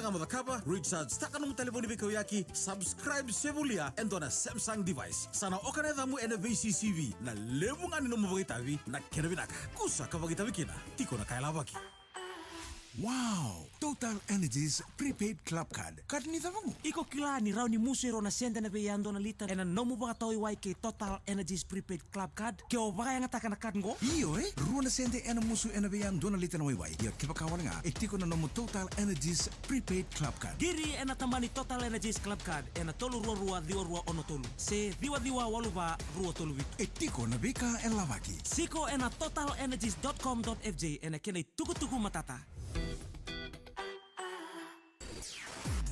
ngamo kapa recharge taka no telefoni biko yaki subscribe sebulia endo na Samsung device sana okane damu ene VCCV na lebu ngani no mubagitavi na kenabinaka kusa kabagitavi kina tiko na kaila baki. Wow! Total Energies prepaid club card. Card ni tabango. Iko kila ni raw ni musero na senda na beyando na lita ena no mo baka tawi ke Total Energies prepaid club card ke o baka yang ataka na card ngo. Iyo ruo na sende ena musu ena beyando na lita na waiwai. Ya kipakawan nga itiko na nomo Total Energies prepaid club card. Diri ena tamani Total Energies club card ena tolu rua diwa rua ono tolu. Se diwa waluba rua tolu bit. Itiko na bika en lavaki. Siko ena totalenergies.com.fj ena kene tuku matata.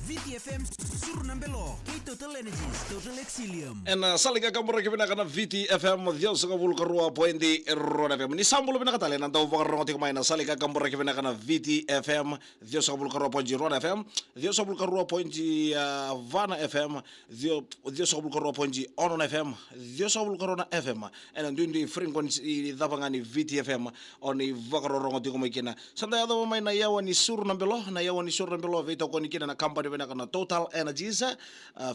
VTFM suru nambelo kay Total Energies, Total Exilium. En salika kamura kibina kana VTFM Dios ka vulka rua pointi Ron FM. Ni sambulo bina katale nanta uva rongo tika maina salika kamura kibina kana VTFM Dios ka vulka rua pointi Ron FM. Dios ka vulka rua pointi Vana FM. Dios ka vulka rua pointi Onon FM. Dios ka vulka rona FM. En ndundi frequency dapangani VTFM oni vakaro rongo tika maikina. Sanda yado maina yawa ni suru nambelo na yawa ni suru nambelo veto koni kina na company kana Total Energies,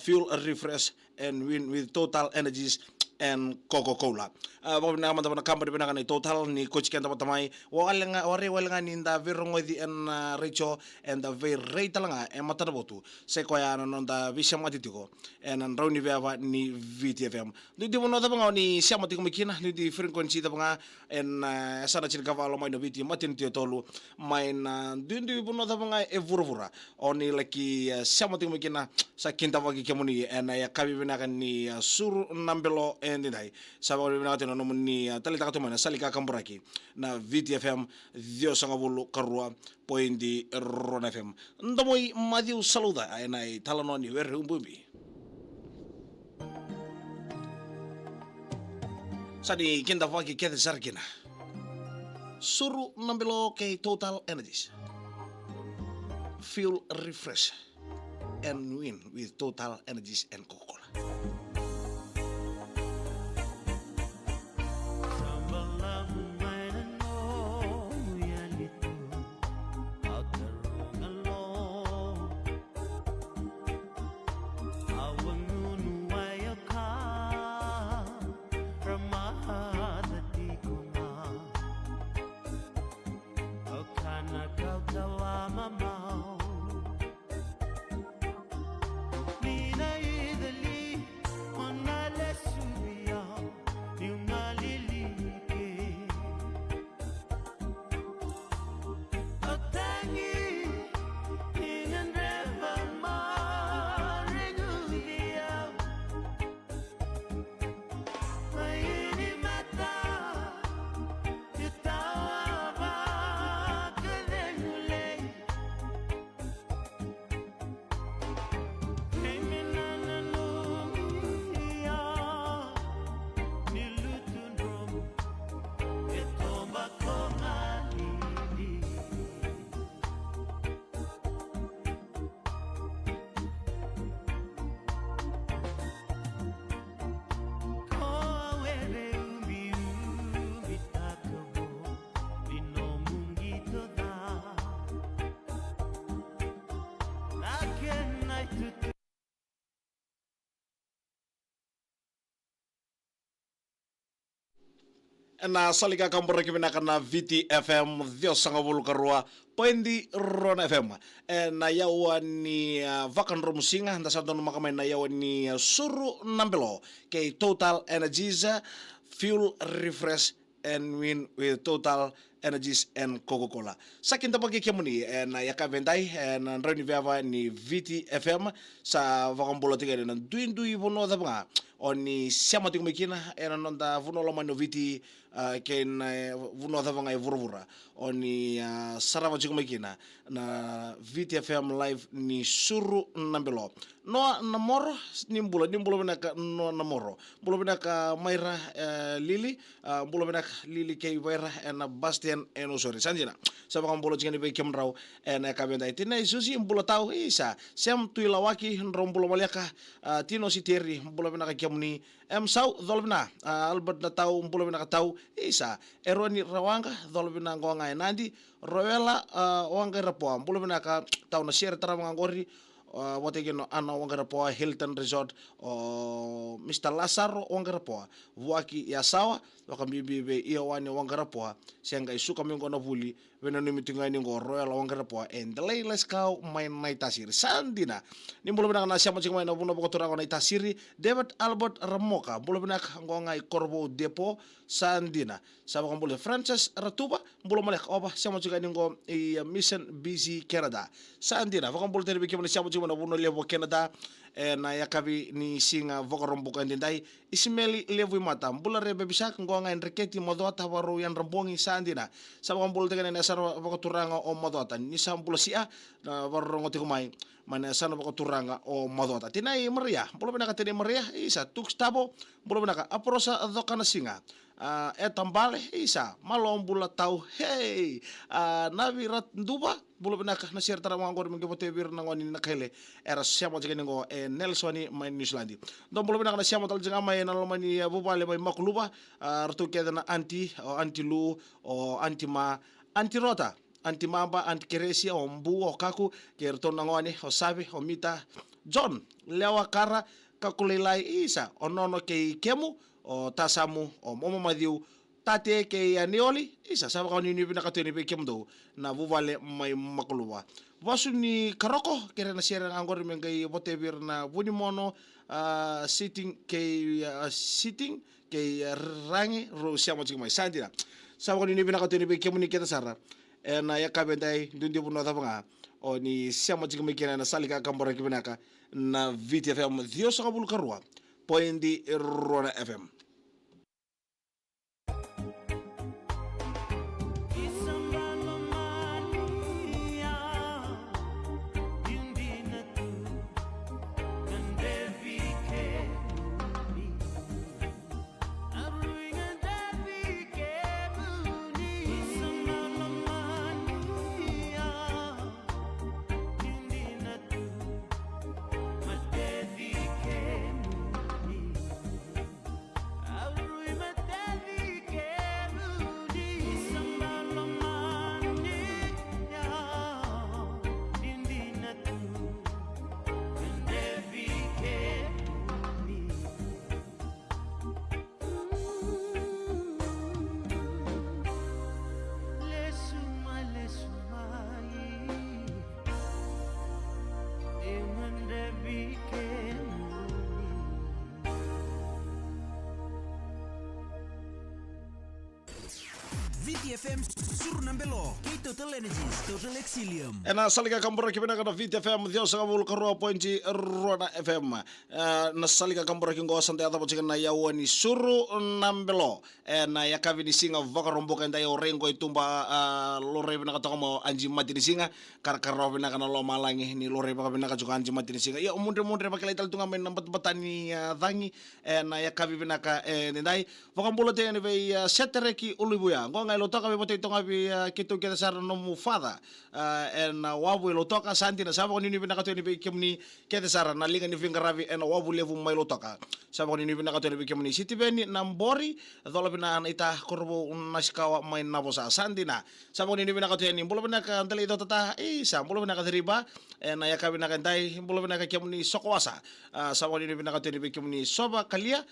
fuel refresh and win with Total Energies and Coca-Cola. Pabina man na company bina kana Total ni coach kenta patamay wala ni nda virongo di en Richo and the very rate langa e matanabotu se koya no nda visama ditiko en rauni viava ni VTFM. Di mo nota banga ni siama tiko mikina ni di frequency da banga en sana chil kavalo mai no VT matin tolu mai na di mo nota banga e vurvura oni laki siama tiko mikina sa kinta wagi kemuni en ya kabi bina kan ni sur nambelo en dai sababu bina teno no ni talita katumana salika kamburaki na VTFM Dios sangabulu karua pointi Ron FM ndamoi madiu saluda ai talano ni werre umbumbi sadi kinda wagi kete sarkina suru nambelo ke Total Energies fuel refresh and win with Total Energies and Coca-Cola. Na salika kampura kibina kana VTFM Dios sangabulu karua pointi Ron FM na yawa ni vakan romusinga nda sa dono makamay na yawa ni suru nambelo kay Total Energies fuel refresh and win with Total Energies and Coca-Cola. Sa kinta pagkikimuni na yakaventay na rani viava ni VTFM sa vakambulo tigay na duin vuno da nga o ni siama ting mikina na nonda vuno laman no VT ken vuno da nga vurvura o ni sarava ting mikina na VTFM live ni suru nambelo no namoro nimbulo binaka no namoro bulo binaka Mayra Lili bulo binaka Lili kay Mayra na Bastian eno sorry sanjina sa bakang bulo chingani be kemraw na kabenda itina isusi bulo tao isa sem tuilawaki rombulo maliaka tino si terri bulo binaka kemni Sau dolbina Albert na tau mbulabina ka tau isa Eroni rawanga dolbina ngonga nandi Roela wanga rapoa mbulabina ka tau na share tara mga ngori wategeno ana wanga rapoa Hilton Resort o Mr. Lazaro wanga rapoa waki ya sawa wakambibibe iya wani wanga rapoa sianga isuka mingo na vuli wena nimitinga ni ngo Royal wanga rapoa and the let's go main night tasiri sandina ni mbulabina na siamo chingma na buno bokotura na tasiri David Albert Ramoka mbulabina ngonga Corvo Depo sandina sabakan bule Francis Ratuba mbulo malek oba siamo chingma ni ngo Mission BC Canada sandina vakan bule tele bikimana siamo chingma na buno levo Canada na yakabi ni singa vokarombuka ndai Ismaili levu mata mbula rebe bisak ngonga Enriqueti modota waru yan rambongi sandina sabakan bule tegene na sara vokaturanga o modota ni sambula sia na waru ngoti kumai mana sana vokaturanga o modota tinai Maria mbula benaka tene Maria isa tukstabo mbula benaka aprosa dokana singa etambale isa malombula tau hey navi rat duba bulu benaka na share tara mangor mingi bote bir na ngoni na khele era siamo jigene ngo Nelsoni mai New Zealand don bulu benaka na siamo tal jinga mai na lomani bubale mai makluba ratu kedana anti o anti lu o anti ma anti rota anti mamba anti keresia o mbu o kaku kerto na ngoni o sabi o mita John lewa kara kakulilai isa onono ke kemu o tasamu o momo madiu tate ke anioli isa saba ka ni bina ka teni be kemdo na vuvale mai makuluwa wasu ni karoko kere na sierra angor mengai bote bir na bunimono sitting ke rangi ro siamo mai sandira saba ka ni bina ka teni be kemuni keta sara na ya kabendai dundi buno tabanga o ni siamo mai kena na salika kambora kibinaka na VTFM Dios kabul karua Poendi Rona FM. VTFM Surnambelo, Total Energies, Total Exilium. Na salika kambora kibena kana VTFM Dios kabul karua pointi Rona FM. Na salika kambora kingo sante ata bochika na yawani suru nambelo. Na yakavi ni singa vokaromboka ndai orengo itumba lore bena kata mo anji mati ni singa karkaro bena kana lo malangi ni lore bena kana juga anji mati ni singa. Ya mundre bakala ital tunga men nambat batani dangi na yakavi bena ka ndai vokambulo te ne be setereki ulubuya. Ngonga lo toka be bote tonga be kitu kita sar no mufada na wabu lo toka santi na sabo ni bina kato ni be kemni kita sar na linga ni fingaravi na wabu levu mai lo toka sabo ni bina kato ni be kemni siti beni nambori dolo bina ita korbo naskawa mai nabosa santi na sabo ni bina kato ni bolo bina ka antali do tata isa bolo bina ka riba na yaka bina ka ndai bolo bina ka kemni sokwasa sabo ni bina kato ni be kemni soba kalia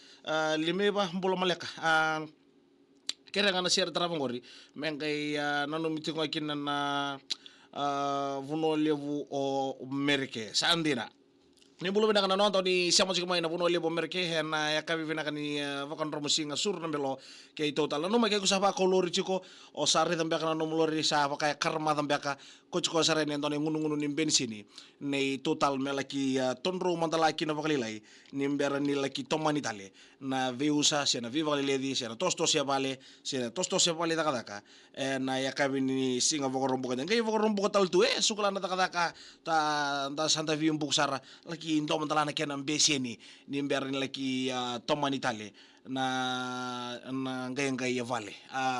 limeba bolo maleka kera ngana share tara ngori mengai nanu mitingo kinna na vuno levu o merke sandina ni bulu bina kana nonton ni siamo sik mai na vuno levu merke na yakabi bina kani vakan romo singa sur nambelo ke total no make kusaba ko lori chiko o sare tambe kana no lori sa kaya karma tambe ka ko chiko sare ni ndone ngunu ni bensini nei total melaki tonro mandala ki no bakalilai ni mbera ni laki tomani tale na veusa sena viva ledi sena tosto se vale daka na yakabi ni singa vokorombo ka ngai vokorombo ka tal tu sukala na daka ta santa vi umbuk sara laki ndo mandala na kenam beseni ni mbera ni laki tomani tale na ngai vale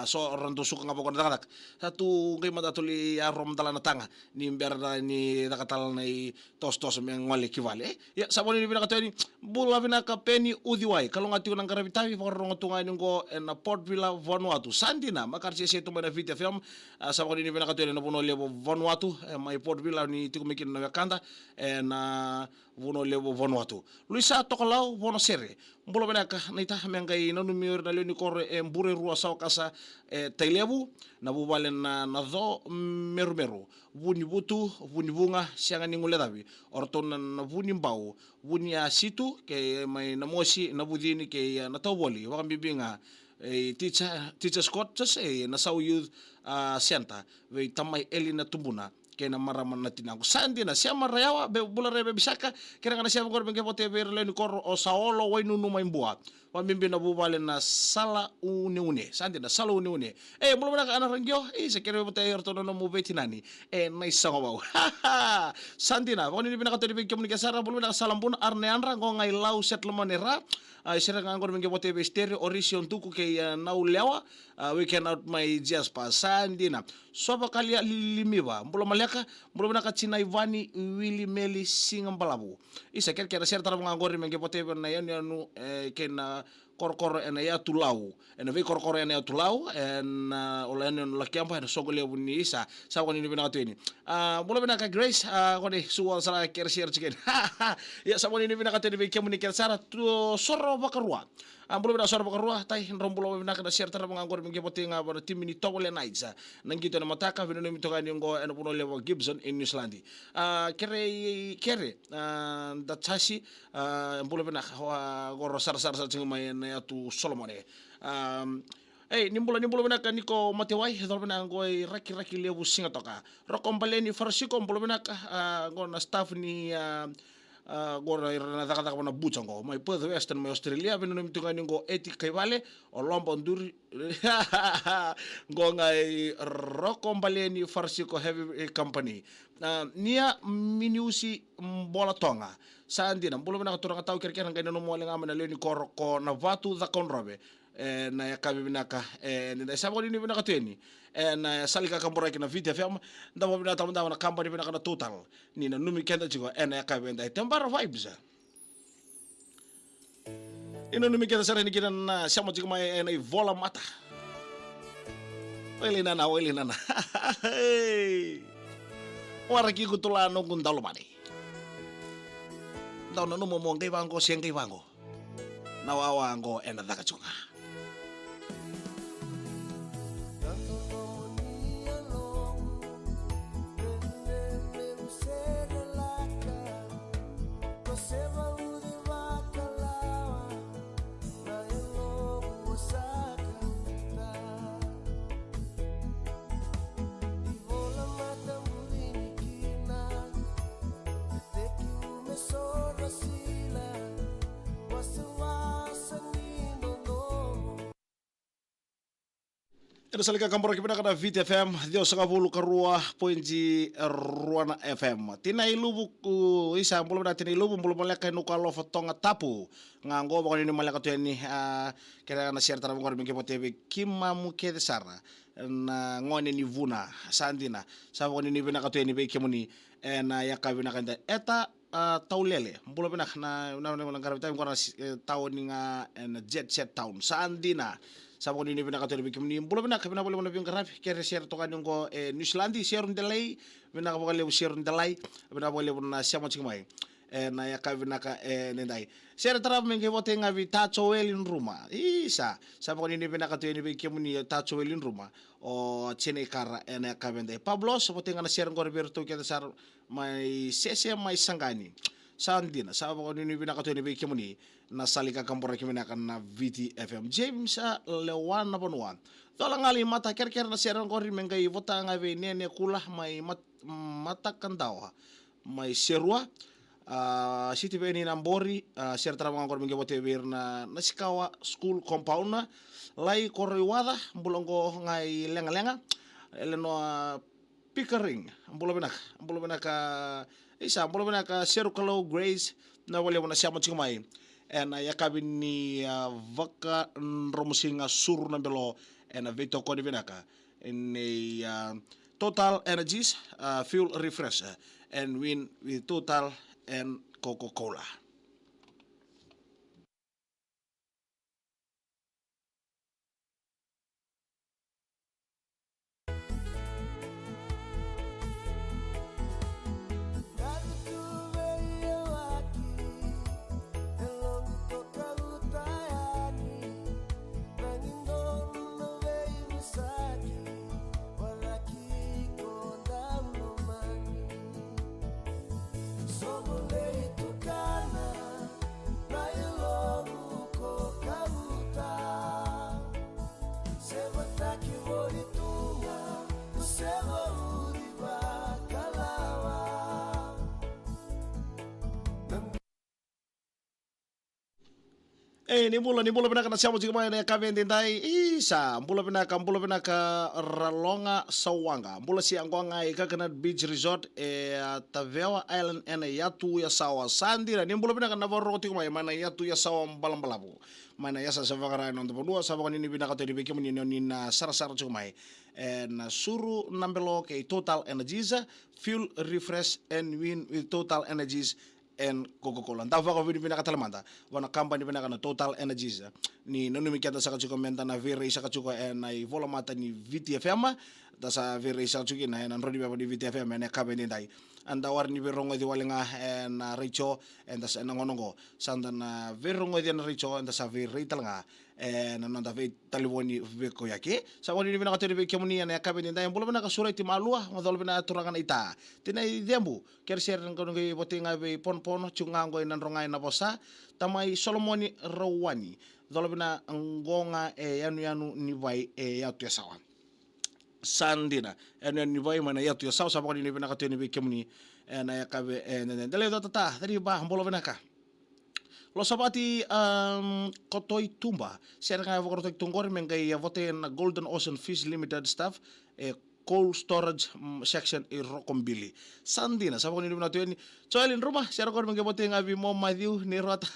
so ranto suka ngapa kon datak satu ngai mata tuli arom tala na tanga ni berda ni dakatal nei tos meng ngole kivale ya saboni ni bina katani bulu avina ka peni udiwai kalau ngati nang karabitawi pakarong tunga ngo na Port Vila Vanuatu sandina makar se tu mana vita film saboni ni bina katani na bono lebo Vanuatu mai Port Vila ni tikumikin na kanda na vono lebo Vanuatu luisa tokolau vono sere bulu bina ka naita mengai na numior na leoni kor mbure rua sao kasa tailebu na bubalen na do meru vuni butu vuni bunga sianga ningule davi orton na vuni mbau vuni situ ke mai na mosi na budini ke na tawoli wa bibinga teacher Scott na sau youth center ve tamai elina tumbuna ke na maraman na tinango sandi na siya marayawa be bulare be bisaka kira kana siya ngor bengke pote be leoni kor o saolo wainu numai mbua wa mimbi na bubalen na sala une sandi na sala une mulo na ana rangyo se kere pote orto no mo betinani na isango bau sandi na woni bina katodi be komunika sara mulo na salambun arne anra ngai lau settlement era sira ngor bengke pote be stereo orision tuku ke na ulewa we can out my just sandi na soba kali limiwa mulo maleka mulo na kachina Ivani Willy Meli Singambalabu isa kera ser tara ngor bengke pote na yanu ke na kor ena ya tulau ena ve kor ena ya tulau en olen la kiampa ena sogole buni isa sa ko ni bina katweni mulo bina ka Grace ko ni suwal sala ker share chicken ya sa ko ni bina katweni ve kiamuni ker sara tu sorro bakarua mulo bina sorro bakarua tai rombulo bina ka share tara ngor bingke pote nga bar tim ni togole naitsa nangito na mataka bino ni mitoka ni ngo ena puno lewo Gibson in New Zealand kere da tashi mulo bina goro sar chingmai ya tu Solomone nimbula bena ka niko matewai hedor bena ngoi raki lebu singa toka rokom baleni farsiko mbulo bena ka ngona staff ni gora na daka bona buchango mai Perth Western mai Australia bena no mitunga ngo etik kai vale o lombo nduri ngonga rokom baleni farsiko heavy company nia minusi bola tonga sandina mbulo bena ka turanga tau kira ngai no mo lenga mana leni koroko na vatu za konrobe na ya kabi binaka na saboni ni binaka teni na salika kambora kina vita FM ndabo bina tamanda na company binaka na total ni na numi kenda jigo na ya kabi ndai tambara vibes ino numi kenda sare ni kina na samo jigo mai na vola mata wele nana wara ki kutula no gundalo mani ndao no mo ngai bango sengai bango na wawango ena dakachunga Ina salika kambora kipina kana Vita FM dio sanga bulu karua pointi ruana FM tina ilubu ku isa mbulu na tina ilubu mbulu malaka no kalo fotonga tapu ngango bakoni ni malaka to ni kera na share tara ngor mingi potebe kimamu kede sara na ngone ni vuna sandina saboni ni bina ka to ni be kemuni na yakabina kanda eta taulele mbulu bina na ngarabita ngora tawni nga jet set town sandina sabon ini bina katoi bikim ni bulo bina kabina boleh boleh bingkaraf kere share to kan ngo New Zealand share ndelai bina boleh share ndelai bina boleh na siamo chimai na ya kabina ka nendai share taraf menge bote ngavi tacho in rumah isa sabon ini bina katoi ni bikim ni tacho in rumah o chene kara na kabenda Pablo bote ngana share ngor berto kete sar mai sese mai sangani sandina sabon ini bina katoi ni bikim ni na salika kampora kimena na VT FM James lewan na bonuan tola ngali mata ker na seran kori mengai vota ngave nene kulah mai mata kandawa mai serua siti beni nambori ser tra ngor mengai vote bir na sikawa school compound na lai koriwada mbulongo ngai lenga eleno Pickering mbulo benaka isa mbulo benaka seru kalau Grace na wale wana siamo chimai en yakabi ni vaka romusinga sur na belo en vito ko di vinaka in Total Energies fuel refresh and win with Total and Coca-Cola. Ni mula pinaka na siamo jika mai na kavende dai isa mula pinaka Ralonga Sawanga mula si angwanga i Coconut Beach Resort Tavewa Island ena yatu ya sawa sandira ni mula pinaka na voroti mai mana yatu ya sawa balambalabu mana yasa savagara non dua savagani ni pinaka to dibeki muni ni na sarasara mai na suru nambelo ke Total Energies fuel refresh and win with Total Energies and Coca-Cola. Nta vaka vini pinaka talamanda. Wana company pinaka na Total Energies. Ni nanu mikiata saka chuko menta na vire saka chuko na vola mata ni VTFM. Dasa vire saka chuki na nrodi baba ni VTFM na kabe ni dai. Anda war ni virongo di walinga na richo and dasa nangonongo. Sanda na virongo di na richo and dasa vire talanga. Na nanda ve taliboni veko yake. Sa wani ni pinaka tori veki muni na kabe ni dai. Mbola pinaka surai ti malua. Madolo pinaka turangan ita. Tina idembu. Kersier ngonongi botinga ve pon chungango inandronga na bosa tamai Solomoni Rawani dolobina ngonga yanu ni vai yatu ya sawa sandina yanu ni vai mana yatu ya sawa sabani ni binaka teni bekemuni na yakabe dele dotata dari ba mbolo binaka lo sabati kotoi tumba seranga kotoi tungor mengai vote na Golden Ocean Fish Limited staff cold storage section i Rokombili sandina sabon ni binatu ni soalin rumah siara kor mengebote ngabi mo Matthew ni rota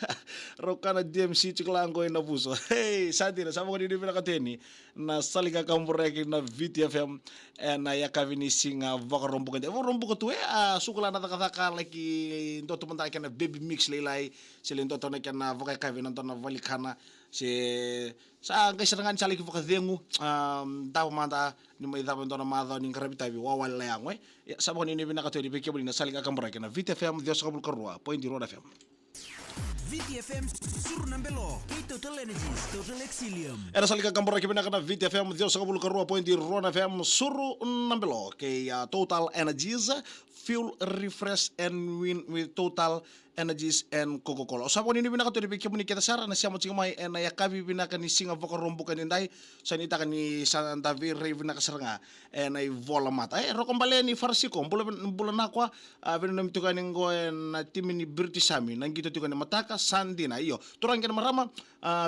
rokana DMC ciklango na buso hey sandina sabon ni binatu ni na salika kambureki na VTFM na yakavini singa vakarombuka rombuka tu sukula na takataka lagi ndoto menta kana baby mix lelai selin ndoto na kana vakai kavina na valikana si sa ang kaisarangan salik vakadengu daw manda ni may daw na madha ni karabitabi wawal layang we sabon ni binakato di bekebuli na salik akambureki na VTFM Dios kabul karua point di Roda FM VTFM suruh nambelo Total Energies Total Exilium era salika kambora ke binaka na VTFM Dios kabul karua point di Roda FM suruh nambelo ke Total Energies fuel refresh and win with Total Energies and Coca-Cola. Sabon ini binaka to di bekebuni kita sara na siamo mai na yakabi binaka ni singa vakarombukan indai sanita kan ni Santa Vire binaka saranga na vola mata rokombale ni farsiko bulan nakwa venam tukan ngo na timini British Army nangito tukan mataka sandina iyo turang kan marama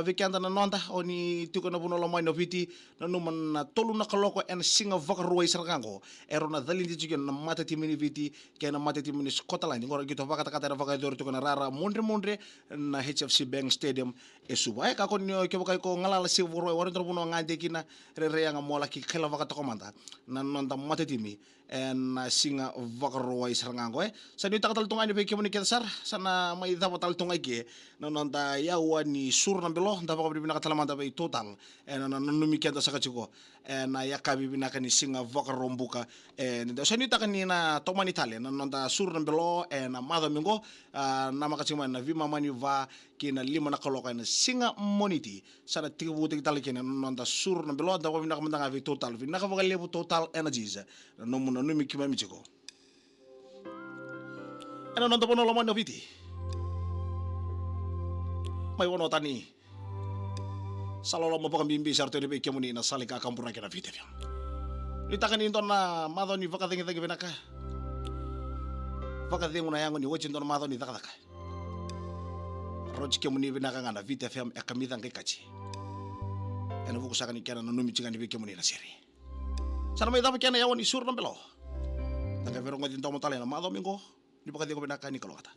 vekianda na nonta oni tukan na buno lamai no viti na numan na tolu na kaloko en singa vakaroi sargango ero na dalindi tukan na mata timini viti kena mata timini Scotland ngora gitu vakata na vakador tukan rara mondre na HFC Bank Stadium esuba ka kon ke bakay ko ngalala si woro waron buno ngande kina re yang mola ki khela vakata komanda na nonta mata timi en singa vakaroi sargango sa ni takatal tunga ni bekemuni kita sar sana may dapatal tunga ke na nonta yawa ni sur na belo ndaba ko binaka talamanda bay Total en na numi kenta sa kachiko en yakabi binaka ni singa vakarombuka en sa ni takani na tomani Italia na nonta sur na belo en mado mingo nama kachima na vima mani va kina lima na kaloka na singa moniti sana tibuti kitali kina nonta sur na belo ndaba binaka mandanga vi Total binaka vakalebu Total Energies no muna numi kima michiko ena nonta pono lomani viti may wono tani salolo mo pakambimbi sarto ni bekemuni na salika kampura kina VTFM nitakan into na mado ni vakatingi tagi binaka vakatingi na yango ni wachin don mado ni takataka rochi kemuni binaka ngana VTFM ekamita ngekachi ena vukusaka ni kena numi chika ni bekemuni na siri sana may dapat kena yawo ni sur na belo taka verong ngadin tomo tali na mado mingo ni vakatingi binaka ni kalokata